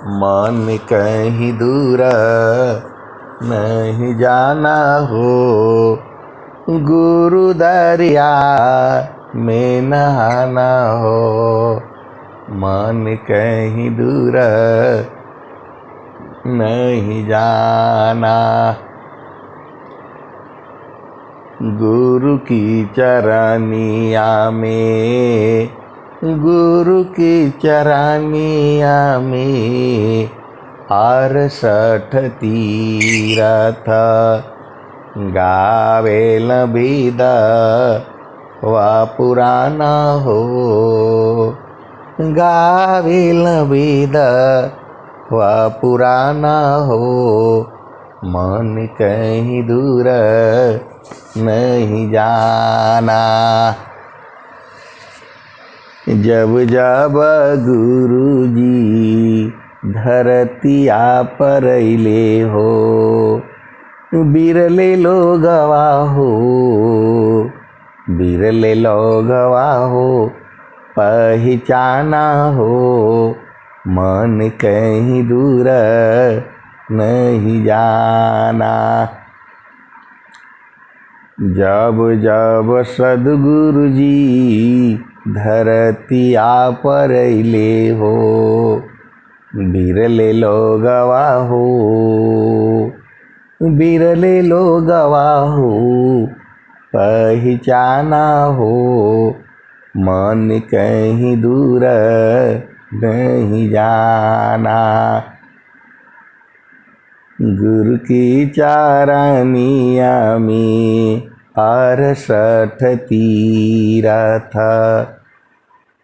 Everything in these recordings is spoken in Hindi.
मन कहीं दूर नहीं जाना हो, गुरु दरिया में नहाना हो। मन कहीं दूर नहीं जाना, गुरु की चरनिया में, गुरु की चरनिया में 68 तीरथ गावेल वेद वा पुराना हो, गावेल वेद वा पुराना हो। मन कहीं दूर नहीं जाना, जब जब गुरुजी धरतिया पर अइले हो, बिरले लोगवा हो, बिरले लोगवा हो पहचाना हो। मन कहीं दूर नहीं जाना, जब जब सद्गुरु जी धरतिया पर अइले हो, बिरले लोगवा हो, बिरले लोगवा हो पहचाना हो। मन कहीं दूर नहीं जाना, गुरु की चरनिया में 68 तीरथ,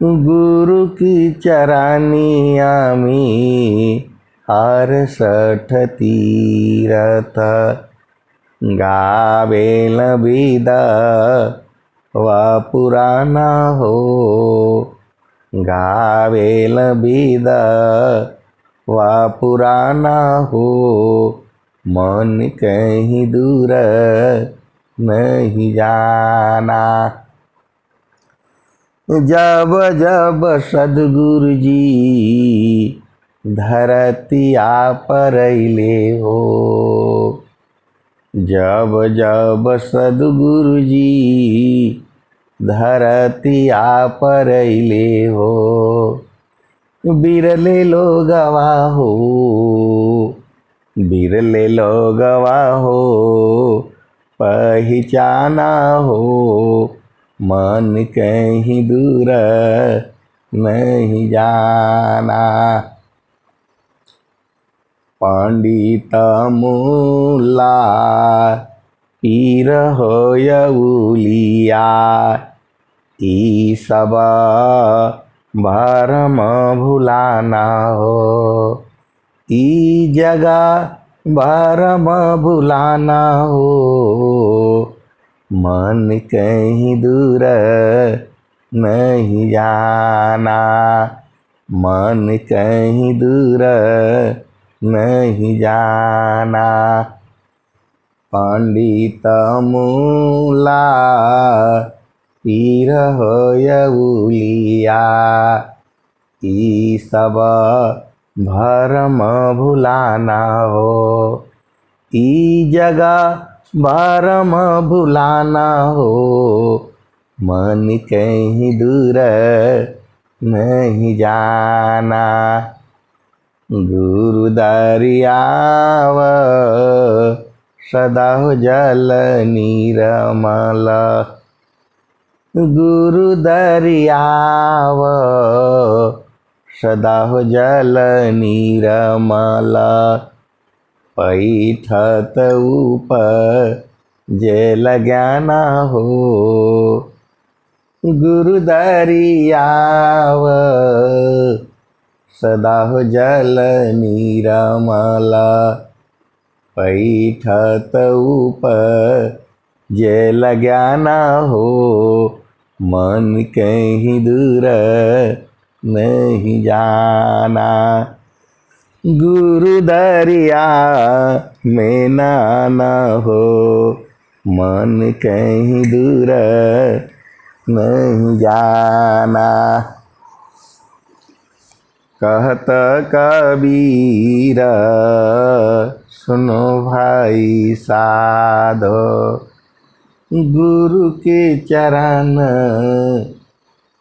गुरु की चरनिया में 68 तीरथ गावेल वेद वा पुराना हो, गावेल वेद वा पुराना हो। मन कहीं दूर नहीं जाना, जब जब सद्गुरु जी धरतिया पर अइले हो, जब जब सद्गुरु जी धरतिया पर अइले हो, बिरले लोगवा हो, बिरले लोगवा हो पहचाना हो। मन कहीं दूर नहीं जाना, पंडित मूला पीर होयउलिया, ई सब भरम भुलाना हो, ई जगह भरम भुलाना हो। मन कहीं दूर नहीं जाना, मन कहीं दूर नहीं जाना, पंडित मूला पीर होयउलिया, ई सब भरम भुलाना हो, ई जगह भरम भुलाना हो। मन कहीं दूर नहीं जाना, गुरु दरियाव सदा हो जल निर्मल, गुरु दरियाव सदा हो जल निर्मल। पैठत ऊपर जेल ज्ञाना हो, गुरु दरियाव सदा हो जल निर्मल। पैठत ऊपर जेल ज्ञाना हो, मन कहीं दूर नहीं जाना, गुरु दरिया में नाना हो। मन कहीं दूर नहीं जाना। कहत कबीर सुनो भाई साधो, गुरु के चरण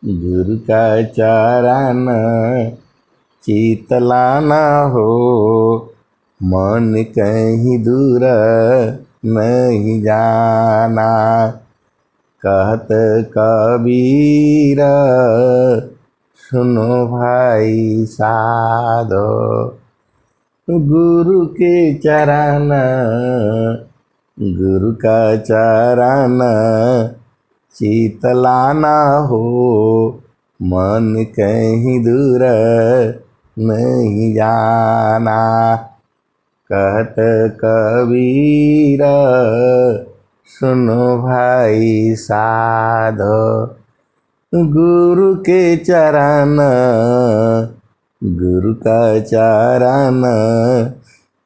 गुरु का चरण चितलाना हो, मन कहीं दूर नहीं जाना। कहत कबीर सुनो भाई साधो, गुरु के चरण गुरु का चरण चितलाना हो, मन कहीं दूर नहीं जाना। कहत कबीर सुनो भाई साधो, गुरु के चरण गुरु का चरण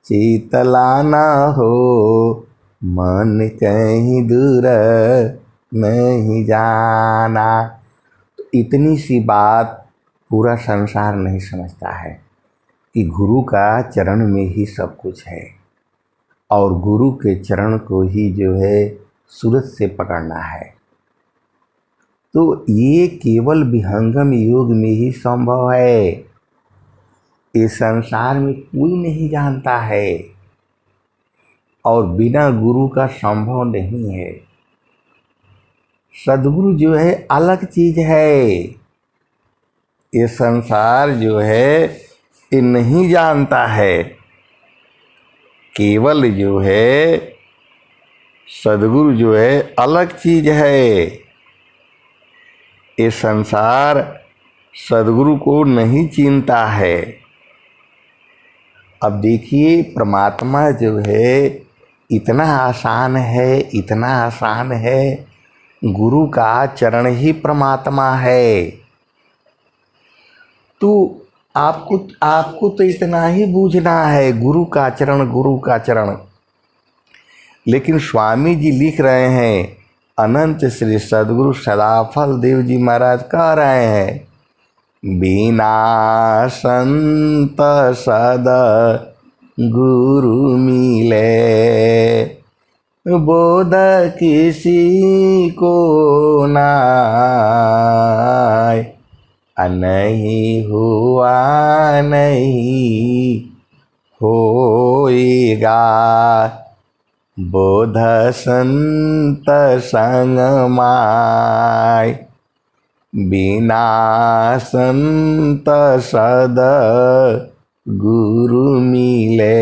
चितलाना हो, मन कहीं दूर नहीं जाना। तो इतनी सी बात पूरा संसार नहीं समझता है कि गुरु का चरण में ही सब कुछ है, और गुरु के चरण को ही जो है सूरज से पकड़ना है। तो ये केवल विहंगम योग में ही संभव है, इस संसार में कोई नहीं जानता है, और बिना गुरु का संभव नहीं है। सद्गुरु जो है अलग चीज है, ये संसार जो है ये नहीं जानता है। केवल जो है सद्गुरु जो है अलग चीज है, ये संसार सद्गुरु को नहीं चिंता है। अब देखिए परमात्मा जो है इतना आसान है, इतना आसान है, गुरु का चरण ही परमात्मा है। तो आपको तो इतना ही बूझना है, गुरु का चरण गुरु का चरण। लेकिन स्वामी जी लिख रहे हैं, अनंत श्री सद्गुरु सदाफल देव जी महाराज कह रहे हैं, बिना संत सद गुरु मिले, बोध किसी को नाय, नहीं हुआ नहीं होएगा, बोध संत संग माय, बिना संत सद गुरु मिले,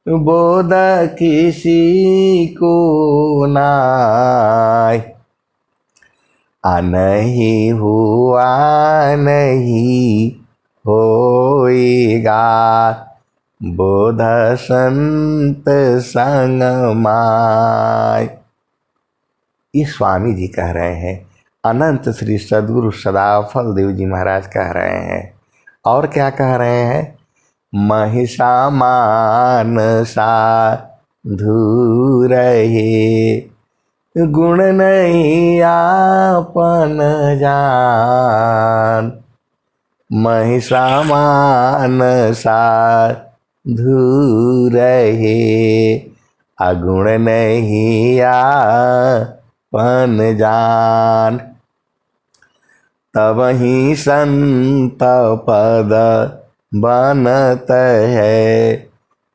बोध किसी को नाय, नहीं हुआ नहीं होएगा, बोध संत संग माय। ये स्वामी जी कह रहे हैं, अनंत श्री सद्गुरु सदाफल देव जी महाराज कह रहे हैं। और क्या कह रहे हैं, महिषा मान साधु रहे, गुण नहीं आपन जान, महिषा मान साधु रहे, अगुण नहीं आपन जान, तब ही संत पद बनत है,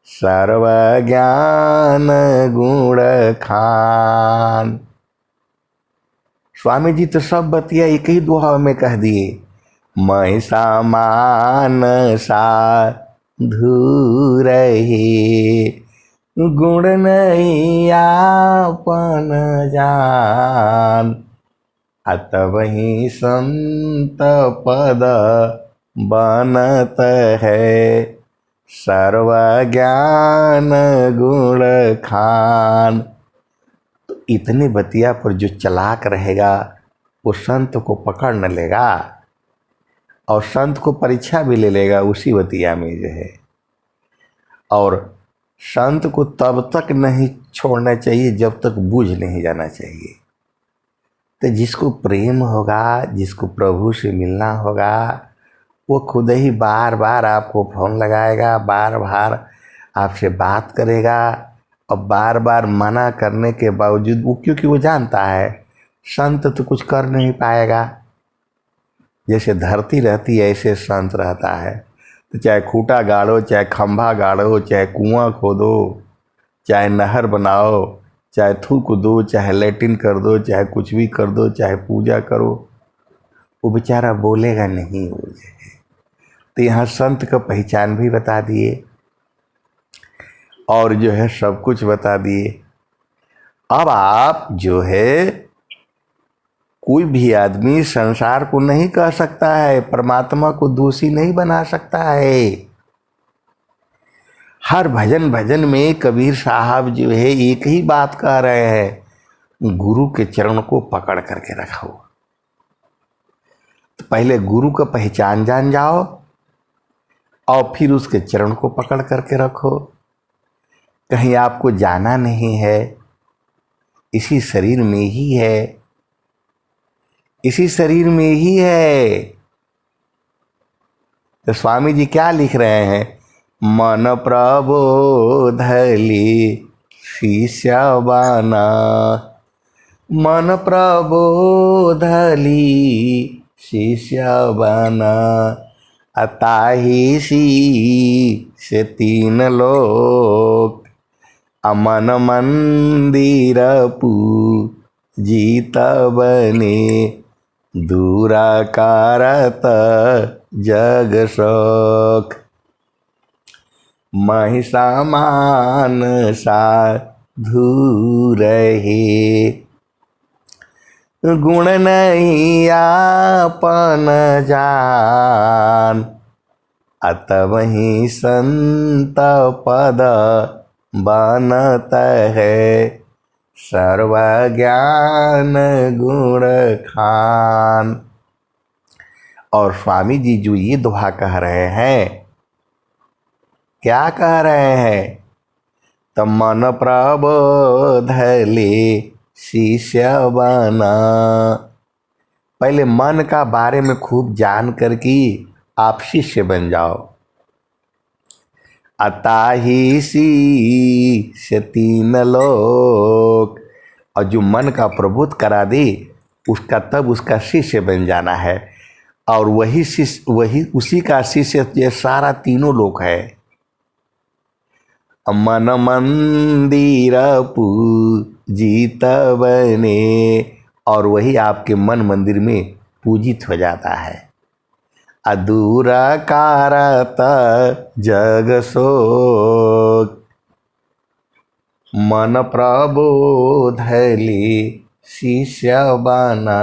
सर्व ज्ञान गुण खान। स्वामी जी तो सब बतिया एक ही दोहा में कह दिए, महिषा मान साधु रहे, गुण नहीं आपन जान, तब ही संत पद बनत है, सर्व ज्ञान गुण खान। तो इतने बतिया पर जो चलाक रहेगा वो संत को पकड़ न लेगा, और संत को परीक्षा भी ले लेगा उसी बतिया में जो है। और संत को तब तक नहीं छोड़ना चाहिए जब तक बूझ नहीं जाना चाहिए। तो जिसको प्रेम होगा, जिसको प्रभु से मिलना होगा, वो खुद ही बार बार आपको फोन लगाएगा, बार बार आपसे बात करेगा, और बार बार मना करने के बावजूद वो, क्योंकि वो जानता है संत तो कुछ कर नहीं पाएगा। जैसे धरती रहती है ऐसे संत रहता है। तो चाहे खूंटा गाड़ो, चाहे खंभा गाड़ो, चाहे कुआं खोदो, चाहे नहर बनाओ, चाहे थूक दो, चाहे लैट्रिन कर दो, चाहे कुछ भी कर दो, चाहे पूजा करो, वो बेचारा बोलेगा नहीं वो। तो यहाँ संत का पहचान भी बता दिए और जो है सब कुछ बता दिए। अब आप जो है, कोई भी आदमी संसार को नहीं कह सकता है, परमात्मा को दोषी नहीं बना सकता है। हर भजन में कबीर साहब जो है एक ही बात कह रहे हैं, गुरु के चरण को पकड़ करके रखो। तो पहले गुरु का पहचान जान जाओ और फिर उसके चरण को पकड़ करके रखो। कहीं आपको जाना नहीं है, इसी शरीर में ही है, इसी शरीर में ही है। तो स्वामी जी क्या लिख रहे हैं? मन प्रबोधली शिष्य बना, मन प्रबोधली शिष्य बना, अताही से तीन लोक, अमन मंदिर पूजित बने, दूरा कारत जग शोक, महिषामान साधु रहे, गुण नहीं आपन जान, अत वही संत पद बनत है, सर्व ज्ञान गुण खान। और स्वामी जी जो ये दोहा कह रहे हैं, क्या कह रहे हैं? तो मन प्रबोधले शिष्य बना। पहले मन का बारे में खूब जान कर के आप शिष्य बन जाओ। अताही से तीन लोक, और जो मन का प्रबोध करा दे उसका तब उसका शिष्य बन जाना है। और वही शिष्य, वही उसी का शिष्य ये सारा तीनों लोक है। मन मंदिर पूजित बने, और वही आपके मन मंदिर में पूजित हो जाता है। अधूरा कारत जग शोक, मन प्रबोधली शिष्य बना,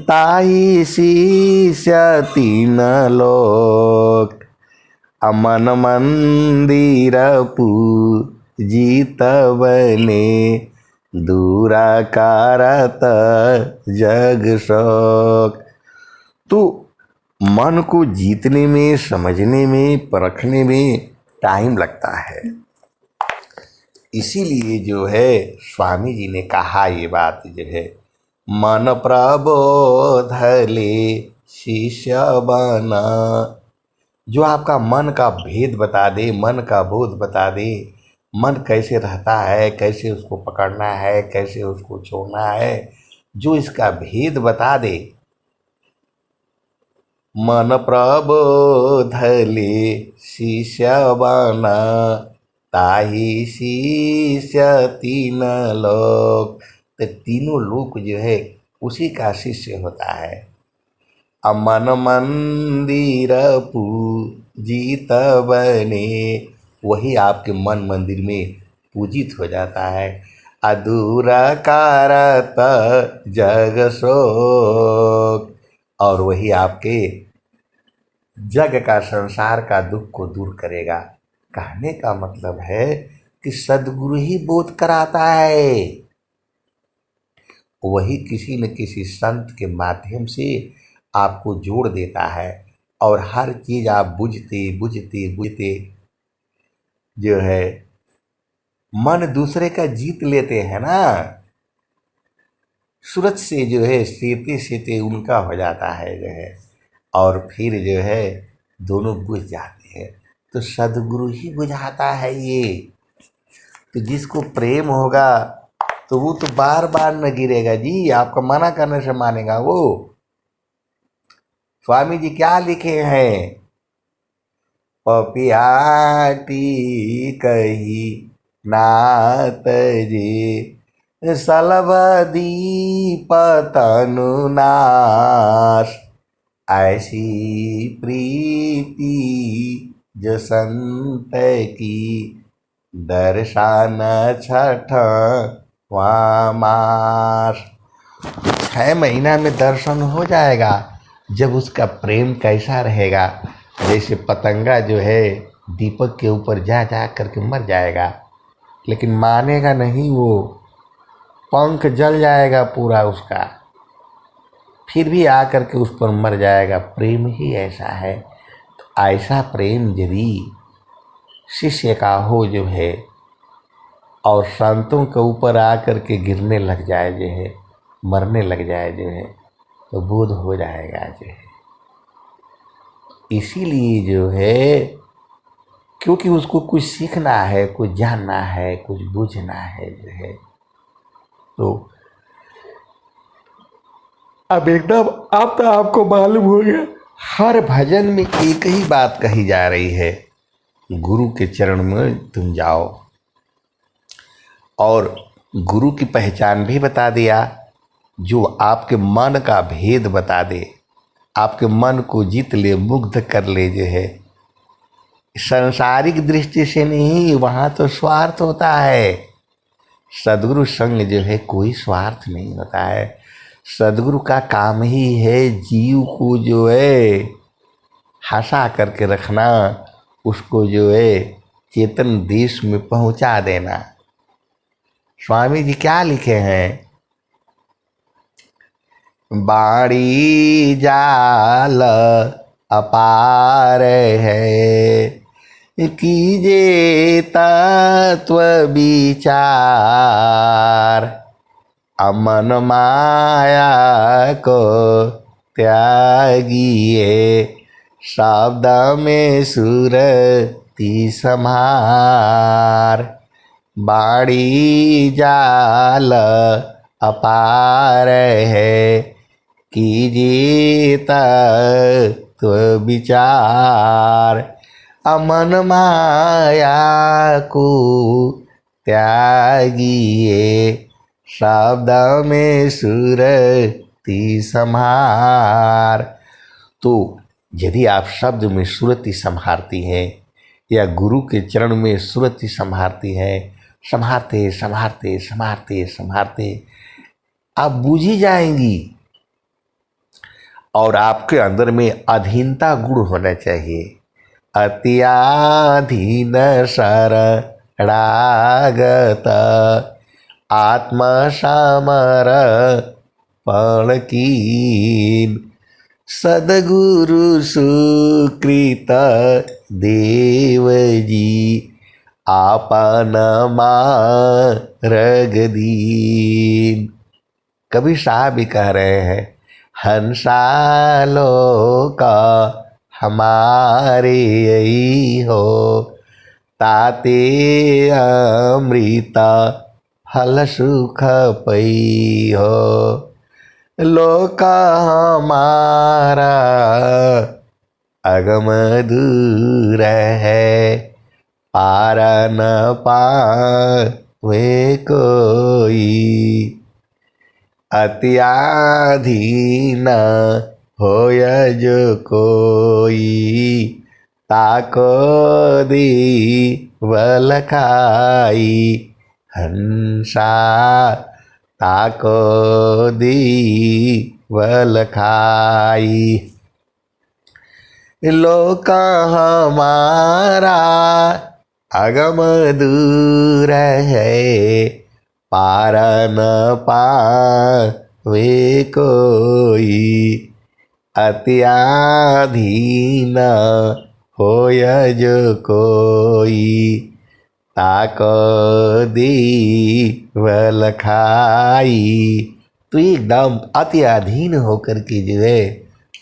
ताई शिष्य तीन लोक, अमन मंदिर पूजित बने, दूरा कारत जग शोक। तो मन को जीतने में, समझने में, परखने में टाइम लगता है। इसीलिए जो है स्वामी जी ने कहा ये बात जो है, मन प्रबोधले शिष्य बना। जो आपका मन का भेद बता दे, मन का बोध बता दे, मन कैसे रहता है, कैसे उसको पकड़ना है, कैसे उसको छोड़ना है, जो इसका भेद बता दे, मन प्रबोधले शिष्य बना, ताही शिष्य तीन लोक। तो तीनों लोक जो है उसी का शिष्य होता है। अमन मंदिर पूजित बने, वही आपके मन मंदिर में पूजित हो जाता है। अधूरा कारत जग शोक, और वही आपके जग का, संसार का दुख को दूर करेगा। कहने का मतलब है कि सद्गुरु ही बोध कराता है, वही किसी न किसी संत के माध्यम से आपको जोड़ देता है। और हर चीज आप बुझते बुझते बुझते जो है मन दूसरे का जीत लेते हैं ना, सूरत से जो है सीते सीते उनका हो जाता है जो है। और फिर जो है दोनों बुझ जाते हैं। तो सदगुरु ही बुझाता है ये। तो जिसको प्रेम होगा तो वो तो बार बार न गिरेगा जी, आपका मना करने से मानेगा वो। स्वामी जी क्या लिखे हैं, पपियाटी कही नात जे सलबदी पतनु नाश, ऐसी प्रीति जो संत की दर्शन छठ मास। 6 महीना में दर्शन हो जाएगा जब उसका प्रेम कैसा रहेगा। जैसे पतंगा जो है दीपक के ऊपर जा जा करके मर जाएगा, लेकिन मानेगा नहीं वो, पंख जल जाएगा पूरा उसका, फिर भी आकर के उस पर मर जाएगा। प्रेम ही ऐसा है। तो ऐसा प्रेम यदि शिष्य का हो जो है और संतों के ऊपर आकर के गिरने लग जाए जो है, मरने लग जाए जो है, तो बोध हो जाएगा जो है। इसीलिए जो है, क्योंकि उसको कुछ सीखना है, कुछ जानना है, कुछ बूझना है जो है। तो अब एकदम अब तो आपको मालूम हो गया, हर भजन में एक ही बात कही जा रही है, गुरु के चरण में तुम जाओ। और गुरु की पहचान भी बता दिया, जो आपके मन का भेद बता दे, आपके मन को जीत ले, मुग्ध कर ले जो है। सांसारिक दृष्टि से नहीं, वहाँ तो स्वार्थ होता है। सदगुरु संग जो है कोई स्वार्थ नहीं होता है। सदगुरु का काम ही है जीव को जो है हंसा करके रखना, उसको जो है चेतन देश में पहुंचा देना। स्वामी जी क्या लिखे हैं, बाड़ी जाल अपार है, कीजे तत्व विचार, अमन माया को त्यागिए, शब्द में सुरति समार। बाड़ी जाल अपार है, कीजिए तत्व विचार, अमन माया को त्यागिए, शब्द में सुरति संहार। तो यदि आप शब्द में सुरति संहारती हैं या गुरु के चरण में सुरति संहारती हैं, संहारते संहारते संहारते संहारते आप बूझी जाएंगी। और आपके अंदर में अधीनता गुण होना चाहिए। अत्याधीन शरणागत आत्मसमर पण कीन, सदगुरु सुकृत देव जी आपन मार्ग दीन। कबीर साहब भी कह रहे हैं, हंसालो का हमारे यही हो, ताते अमृता फल सुख पई हो, लोक हमारा अगम दूर है, पार न पावे कोई, अत्याधीन होय जो कोई, ताको दी बल खाई, हंसा ताको दी बल खाई, लोक हमारा अगम दूर है, पार न पावे कोई, अत्याधीन होय जो कोई, ताको दी बल खाई। तो एकदम अति अधीन होकर के जो है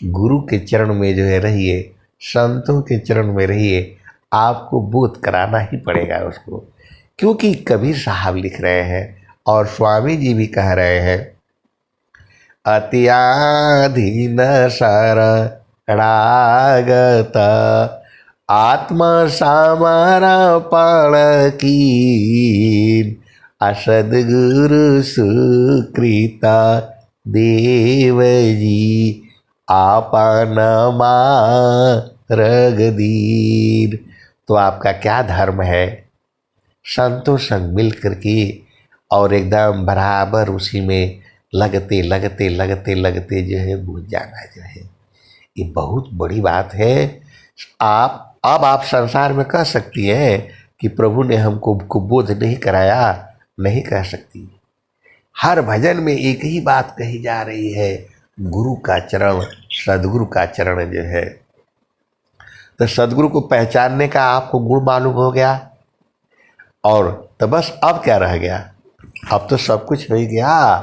गुरु के चरण में जो है रहिए, संतों के चरण में रहिए, आपको बोध कराना ही पड़ेगा उसको। क्योंकि कबीर साहब लिख रहे हैं और स्वामी जी भी कह रहे हैं, अत्याधीन शरणागत आत्म समर्पण कीन, असद्गुरु सुकृता देव जी आपन मार्ग दीन। तो आपका क्या धर्म है? संतों संग मिल करके और एकदम बराबर उसी में लगते लगते लगते लगते जो है बुझ जाना जो है, ये बहुत बड़ी बात है। आप संसार में कह सकती हैं कि प्रभु ने हमको बोध नहीं कराया, नहीं कह सकती। हर भजन में एक ही बात कही जा रही है, गुरु का चरण, सदगुरु का चरण जो है। तो सदगुरु को पहचानने का आपको गुण मालूम हो गया, और तो बस अब क्या रह गया? अब तो सब कुछ हो ही गया।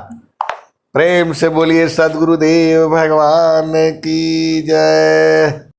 प्रेम से बोलिए सदगुरुदेव भगवान की जय।